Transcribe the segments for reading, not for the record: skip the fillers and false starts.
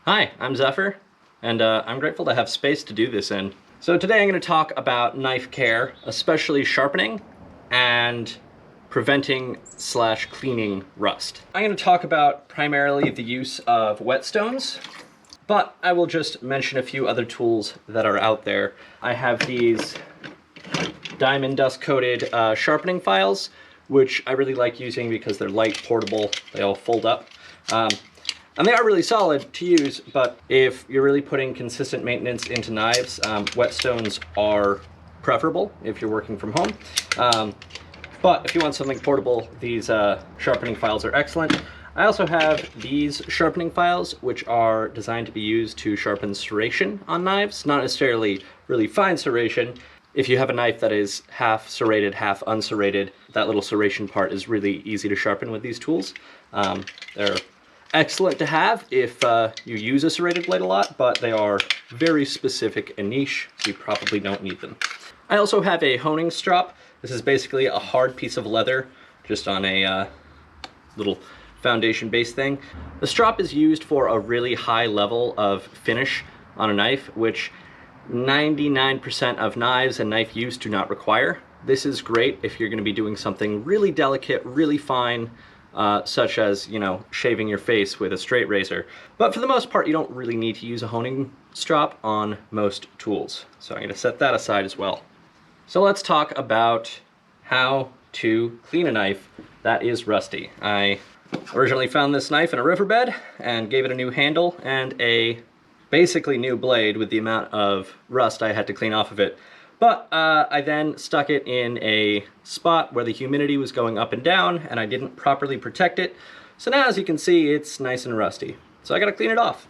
Hi, I'm Zephyr, and I'm grateful to have space to do this in. So today I'm going to talk about knife care, especially sharpening and preventing / cleaning rust. I'm going to talk about primarily the use of whetstones, but I will just mention a few other tools that are out there. I have these diamond dust coated sharpening files, which I really like using because they're light, portable, they all fold up. And they are really solid to use, but if you're really putting consistent maintenance into knives, whetstones are preferable if you're working from home. But if you want something portable, these sharpening files are excellent. I also have these sharpening files, which are designed to be used to sharpen serration on knives, not necessarily really fine serration. If you have a knife that is half serrated, half unserrated, that little serration part is really easy to sharpen with these tools. They're excellent to have if you use a serrated blade a lot, but they are very specific and niche, so you probably don't need them. I also have a honing strop. This is basically a hard piece of leather just on a little foundation-based thing. The strop is used for a really high level of finish on a knife, which 99% of knives and knife use do not require. This is great if you're going to be doing something really delicate, really fine, such as, you know, shaving your face with a straight razor. But for the most part, you don't really need to use a honing strop on most tools. So I'm going to set that aside as well. So let's talk about how to clean a knife that is rusty. I originally found this knife in a riverbed and gave it a new handle and a basically new blade with the amount of rust I had to clean off of it. But I then stuck it in a spot where the humidity was going up and down, and I didn't properly protect it. So now, as you can see, it's nice and rusty. So I gotta clean it off.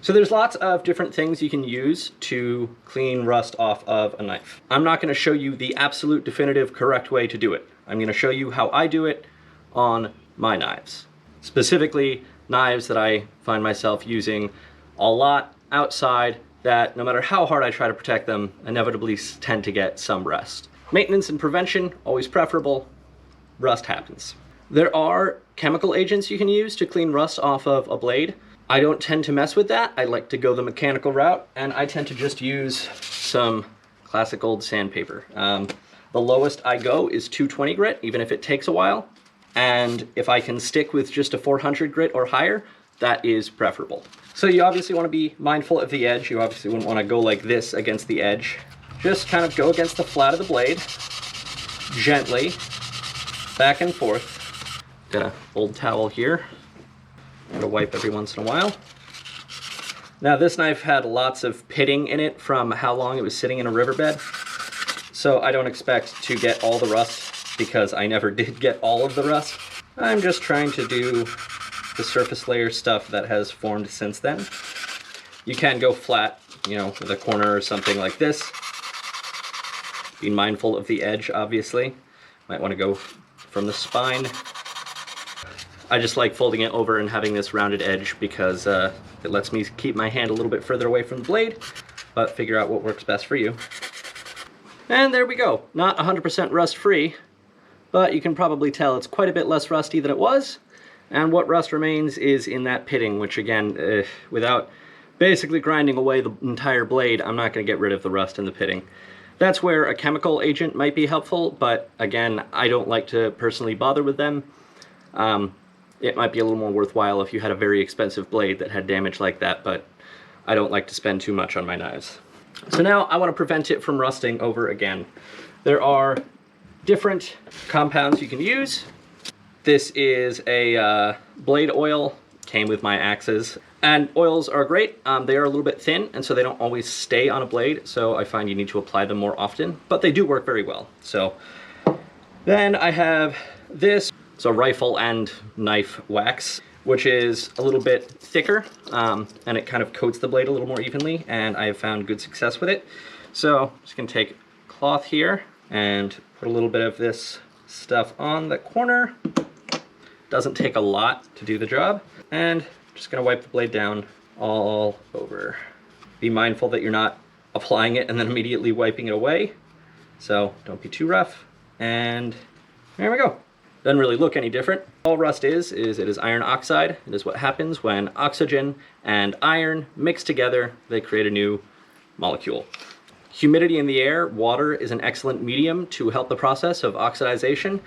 So there's lots of different things you can use to clean rust off of a knife. I'm not gonna show you the absolute definitive correct way to do it. I'm gonna show you how I do it on my knives. Specifically, knives that I find myself using a lot outside, that no matter how hard I try to protect them, inevitably tend to get some rust. Maintenance and prevention, always preferable. Rust happens. There are chemical agents you can use to clean rust off of a blade. I don't tend to mess with that. I like to go the mechanical route, and I tend to just use some classic old sandpaper. The lowest I go is 220 grit, even if it takes a while. And if I can stick with just a 400 grit or higher, that is preferable. So you obviously want to be mindful of the edge. You obviously wouldn't want to go like this against the edge. Just kind of go against the flat of the blade, gently, back and forth. Got an old towel here. Gotta wipe every once in a while. Now this knife had lots of pitting in it from how long it was sitting in a riverbed. So I don't expect to get all the rust because I never did get all of the rust. I'm just trying to do the surface layer stuff that has formed since then. You can go flat, you know, with a corner or something like this. Be mindful of the edge, obviously. Might want to go from the spine. I just like folding it over and having this rounded edge because it lets me keep my hand a little bit further away from the blade, but figure out what works best for you. And there we go. Not 100% rust-free, but you can probably tell it's quite a bit less rusty than it was. And what rust remains is in that pitting, which again, without basically grinding away the entire blade, I'm not going to get rid of the rust in the pitting. That's where a chemical agent might be helpful, but again, I don't like to personally bother with them. It might be a little more worthwhile if you had a very expensive blade that had damage like that, but I don't like to spend too much on my knives. So now I want to prevent it from rusting over again. There are different compounds you can use. This is a blade oil, came with my axes. And oils are great. They are a little bit thin, and so they don't always stay on a blade, so I find you need to apply them more often, but they do work very well. So then I have this, so rifle and knife wax, which is a little bit thicker, and it kind of coats the blade a little more evenly, and I have found good success with it. So I'm just gonna take cloth here and put a little bit of this stuff on the corner. Doesn't take a lot to do the job. And just gonna wipe the blade down all over. Be mindful that you're not applying it and then immediately wiping it away. So don't be too rough. And there we go. Doesn't really look any different. All rust is it is iron oxide. It is what happens when oxygen and iron mix together. They create a new molecule. Humidity in the air, water is an excellent medium to help the process of oxidization.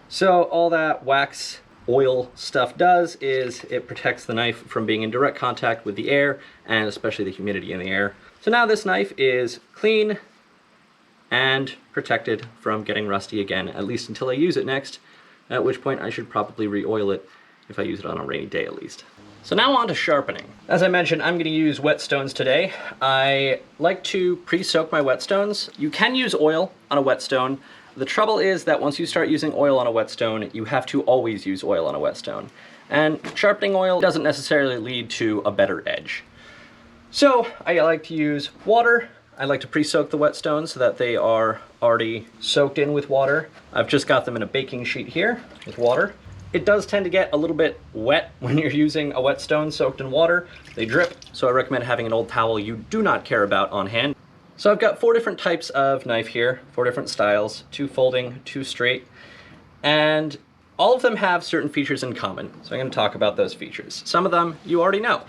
So all that wax oil stuff does is it protects the knife from being in direct contact with the air, and especially the humidity in the air. So now this knife is clean and protected from getting rusty again, at least until I use it next, at which point I should probably re-oil it if I use it on a rainy day at least. So now on to sharpening. As I mentioned, I'm going to use whetstones today. I like to pre-soak my whetstones. You can use oil on a whetstone. The trouble is that once you start using oil on a whetstone, you have to always use oil on a whetstone. And sharpening oil doesn't necessarily lead to a better edge. So I like to use water. I like to pre-soak the whetstones so that they are already soaked in with water. I've just got them in a baking sheet here with water. It does tend to get a little bit wet when you're using a whetstone soaked in water. They drip, so I recommend having an old towel you do not care about on hand. So I've got 4 different types of knife here, 4 different styles, 2 folding, 2 straight, and all of them have certain features in common. So I'm going to talk about those features. Some of them you already know.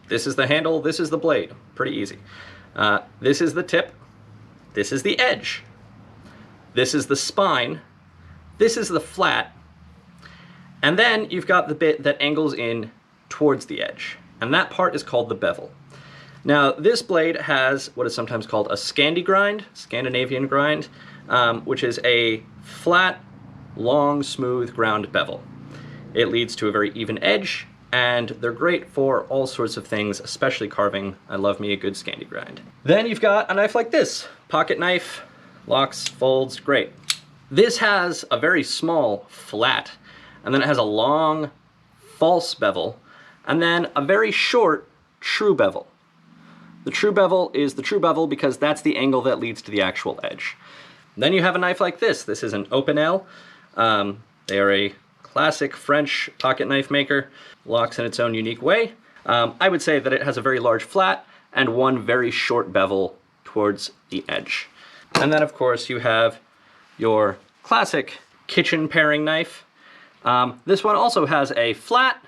This is the handle, this is the blade, pretty easy. This is the tip, this is the edge, this is the spine, this is the flat, and then you've got the bit that angles in towards the edge, and that part is called the bevel. Now this blade has what is sometimes called a Scandinavian grind, which is a flat, long, smooth ground bevel. It leads to a very even edge, and they're great for all sorts of things, especially carving. I love me a good Scandi grind. Then you've got a knife like this, pocket knife, locks, folds, great. This has a very small flat, and then it has a long false bevel, and then a very short true bevel. The true bevel is the true bevel because that's the angle that leads to the actual edge. Then you have a knife like this. This is an Open L. They are a classic French pocket knife maker, locks in its own unique way. I would say that it has a very large flat and one very short bevel towards the edge. And then of course you have your classic kitchen paring knife. This one also has a flat,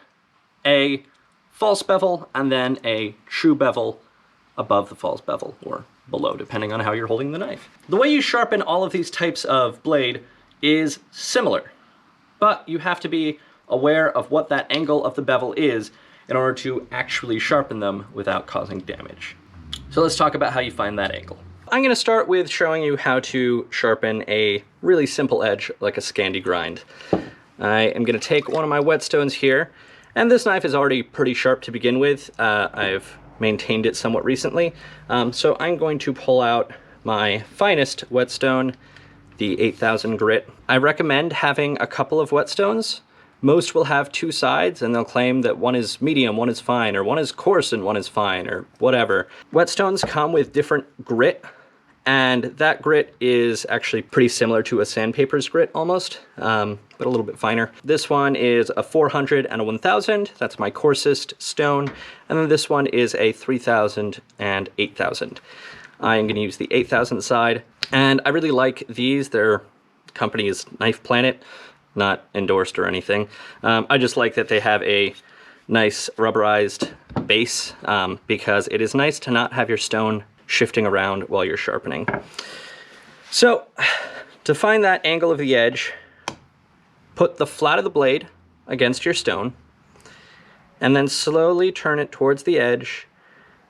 a false bevel, and then a true bevel above the false bevel, or below, depending on how you're holding the knife. The way you sharpen all of these types of blade is similar, but you have to be aware of what that angle of the bevel is in order to actually sharpen them without causing damage. So let's talk about how you find that angle. I'm going to start with showing you how to sharpen a really simple edge like a Scandi grind. I am going to take one of my whetstones here, and this knife is already pretty sharp to begin with. I've maintained it somewhat recently, so I'm going to pull out my finest whetstone, the 8000 grit. I recommend having a couple of whetstones. Most will have 2 sides, and they'll claim that one is medium, one is fine, or one is coarse and one is fine, or whatever. Whetstones come with different grit, and that grit is actually pretty similar to a sandpaper's grit almost, but a little bit finer. This one is a 400 and a 1000. That's my coarsest stone. And then this one is a 3000 and 8000. I am going to use the 8000 side. And I really like these. Their company is Knife Planet, not endorsed or anything. I just like that they have a nice rubberized base because it is nice to not have your stone shifting around while you're sharpening. So to find that angle of the edge, put the flat of the blade against your stone and then slowly turn it towards the edge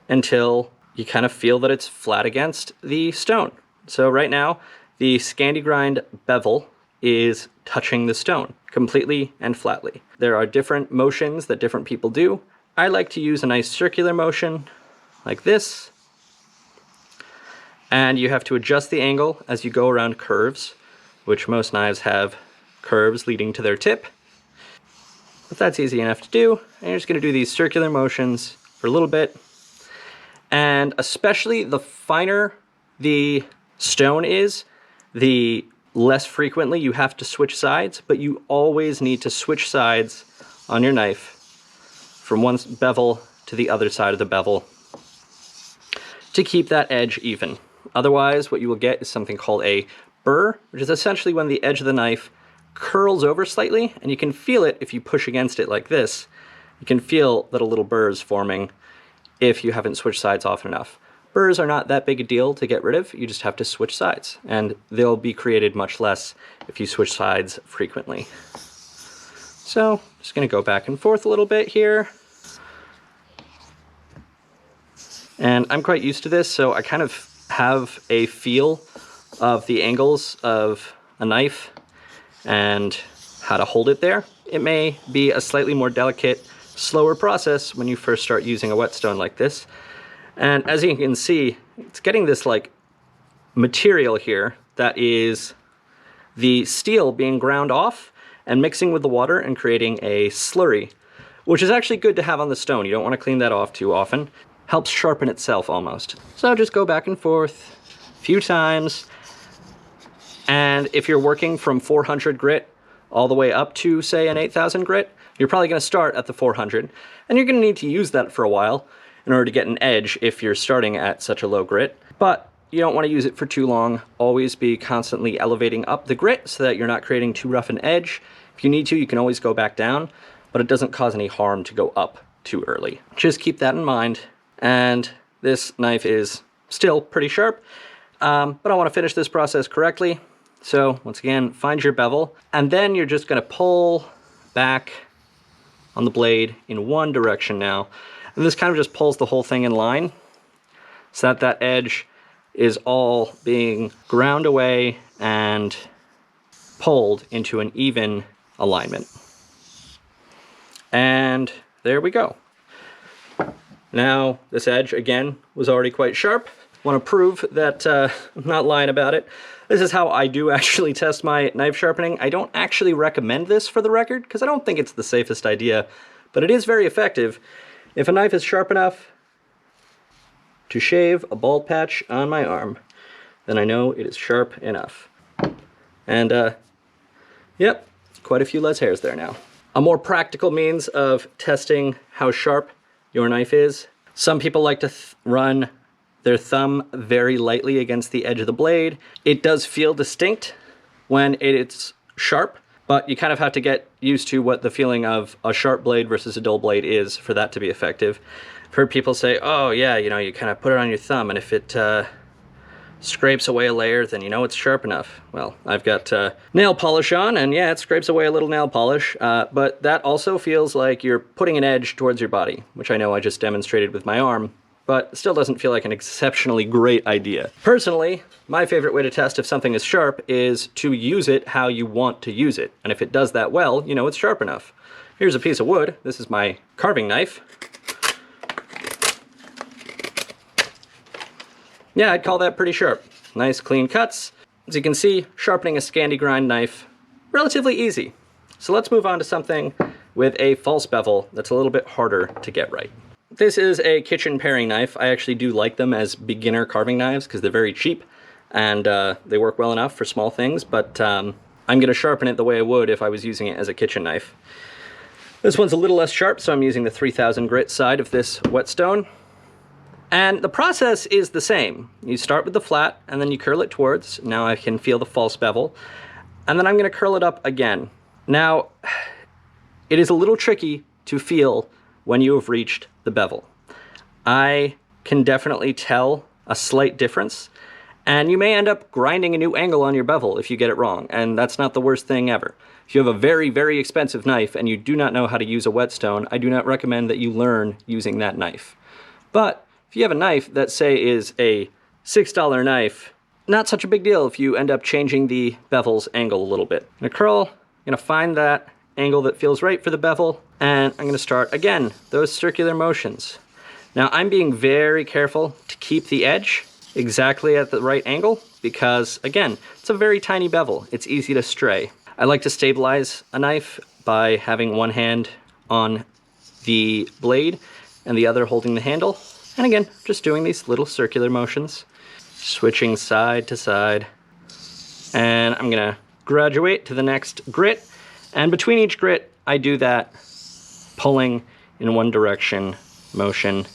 until you kind of feel that it's flat against the stone. So right now the Scandi grind bevel is touching the stone completely and flatly. There are different motions that different people do. I like to use a nice circular motion like this. And you have to adjust the angle as you go around curves, which most knives have curves leading to their tip. But that's easy enough to do. And you're just going to do these circular motions for a little bit. And especially the finer the stone is, the less frequently you have to switch sides, but you always need to switch sides on your knife from one bevel to the other side of the bevel to keep that edge even. Otherwise, what you will get is something called a burr, which is essentially when the edge of the knife curls over slightly, and you can feel it if you push against it like this. You can feel that a little burr is forming if you haven't switched sides often enough. Burrs are not that big a deal to get rid of, you just have to switch sides, and they'll be created much less if you switch sides frequently. So, just gonna go back and forth a little bit here. And I'm quite used to this, so I kind of have a feel of the angles of a knife and how to hold it there. It may be a slightly more delicate, slower process when you first start using a whetstone like this. And as you can see, it's getting this like material here that is the steel being ground off and mixing with the water and creating a slurry, which is actually good to have on the stone. You don't want to clean that off too often. Helps sharpen itself almost. So just go back and forth a few times. And if you're working from 400 grit all the way up to, say, an 8,000 grit, you're probably going to start at the 400, and you're going to need to use that for a while in order to get an edge if you're starting at such a low grit. But you don't want to use it for too long. Always be constantly elevating up the grit so that you're not creating too rough an edge. If you need to, you can always go back down, but it doesn't cause any harm to go up too early. Just keep that in mind. And this knife is still pretty sharp, but I want to finish this process correctly. So once again, find your bevel, and then you're just going to pull back on the blade in one direction now. And this kind of just pulls the whole thing in line so that that edge is all being ground away and pulled into an even alignment. And there we go. Now, this edge, again, was already quite sharp. Want to prove that I'm not lying about it. This is how I do actually test my knife sharpening. I don't actually recommend this for the record, because I don't think it's the safest idea, but it is very effective. If a knife is sharp enough to shave a bald patch on my arm, then I know it is sharp enough. And, yep, quite a few less hairs there now. A more practical means of testing how sharp your knife is. Some people like to run their thumb very lightly against the edge of the blade. It does feel distinct when it's sharp, but you kind of have to get used to what the feeling of a sharp blade versus a dull blade is for that to be effective. I've heard people say, oh yeah, you know, you kind of put it on your thumb, and if it scrapes away a layer, then you know it's sharp enough. Well, I've got nail polish on, and yeah, it scrapes away a little nail polish, but that also feels like you're putting an edge towards your body, which I know I just demonstrated with my arm, but still doesn't feel like an exceptionally great idea. Personally, my favorite way to test if something is sharp is to use it how you want to use it, and if it does that well, you know it's sharp enough. Here's a piece of wood. This is my carving knife. Yeah, I'd call that pretty sharp. Nice clean cuts. As you can see, sharpening a Scandi grind knife, relatively easy. So let's move on to something with a false bevel that's a little bit harder to get right. This is a kitchen paring knife. I actually do like them as beginner carving knives because they're very cheap and they work well enough for small things, but I'm gonna sharpen it the way I would if I was using it as a kitchen knife. This one's a little less sharp, so I'm using the 3000 grit side of this whetstone. And the process is the same. You start with the flat, and then you curl it towards. Now I can feel the false bevel. And then I'm gonna curl it up again. Now, it is a little tricky to feel when you have reached the bevel. I can definitely tell a slight difference, and you may end up grinding a new angle on your bevel if you get it wrong, and that's not the worst thing ever. If you have a very, very expensive knife and you do not know how to use a whetstone, I do not recommend that you learn using that knife. But if you have a knife that, say, is a $6 knife, not such a big deal if you end up changing the bevel's angle a little bit. I'm gonna curl, I'm gonna find that angle that feels right for the bevel, and I'm gonna start, again, those circular motions. Now, I'm being very careful to keep the edge exactly at the right angle because, again, it's a very tiny bevel. It's easy to stray. I like to stabilize a knife by having one hand on the blade and the other holding the handle. And again, just doing these little circular motions, switching side to side. And I'm gonna graduate to the next grit. And between each grit, I do that pulling in one direction motion,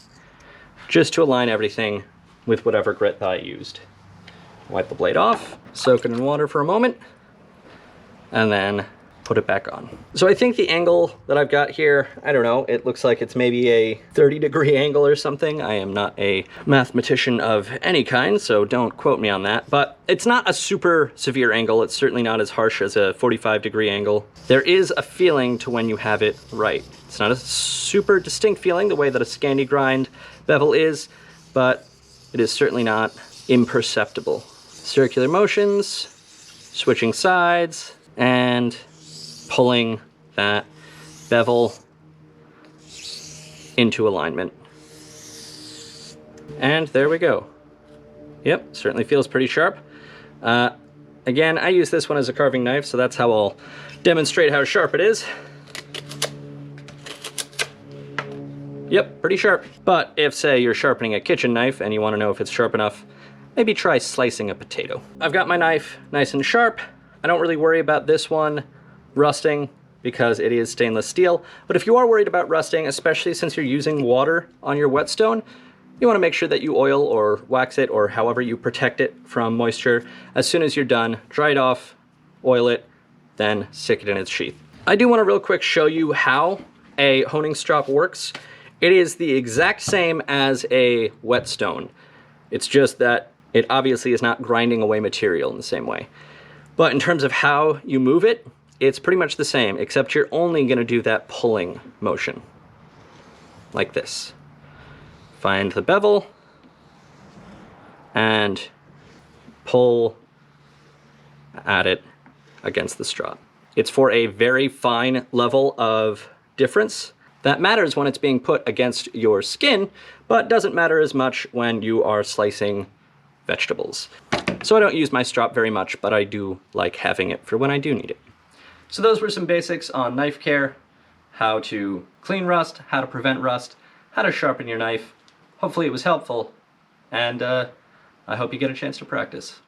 just to align everything with whatever grit that I used. Wipe the blade off, soak it in water for a moment, and then put it back on. So I think the angle that I've got here, I don't know, it looks like it's maybe a 30-degree angle or something. I am not a mathematician of any kind, so don't quote me on that. But it's not a super severe angle. It's certainly not as harsh as a 45-degree angle. There is a feeling to when you have it right. It's not a super distinct feeling the way that a Scandi grind bevel is, but it is certainly not imperceptible. Circular motions, switching sides, and pulling that bevel into alignment. And there we go. Yep, certainly feels pretty sharp. Again, I use this one as a carving knife, so that's how I'll demonstrate how sharp it is. Yep, pretty sharp. But if, say, you're sharpening a kitchen knife and you want to know if it's sharp enough, maybe try slicing a potato. I've got my knife nice and sharp. I don't really worry about this one rusting because it is stainless steel. But if you are worried about rusting, especially since you're using water on your whetstone, you want to make sure that you oil or wax it or however you protect it from moisture. As soon as you're done, dry it off, oil it, then stick it in its sheath. I do want to real quick show you how a honing strop works. It is the exact same as a whetstone. It's just that it obviously is not grinding away material in the same way. But in terms of how you move it, it's pretty much the same, except you're only going to do that pulling motion, like this. Find the bevel and pull at it against the strop. It's for a very fine level of difference. That matters when it's being put against your skin, but doesn't matter as much when you are slicing vegetables. So I don't use my strop very much, but I do like having it for when I do need it. So those were some basics on knife care, how to clean rust, how to prevent rust, how to sharpen your knife. Hopefully it was helpful, and I hope you get a chance to practice.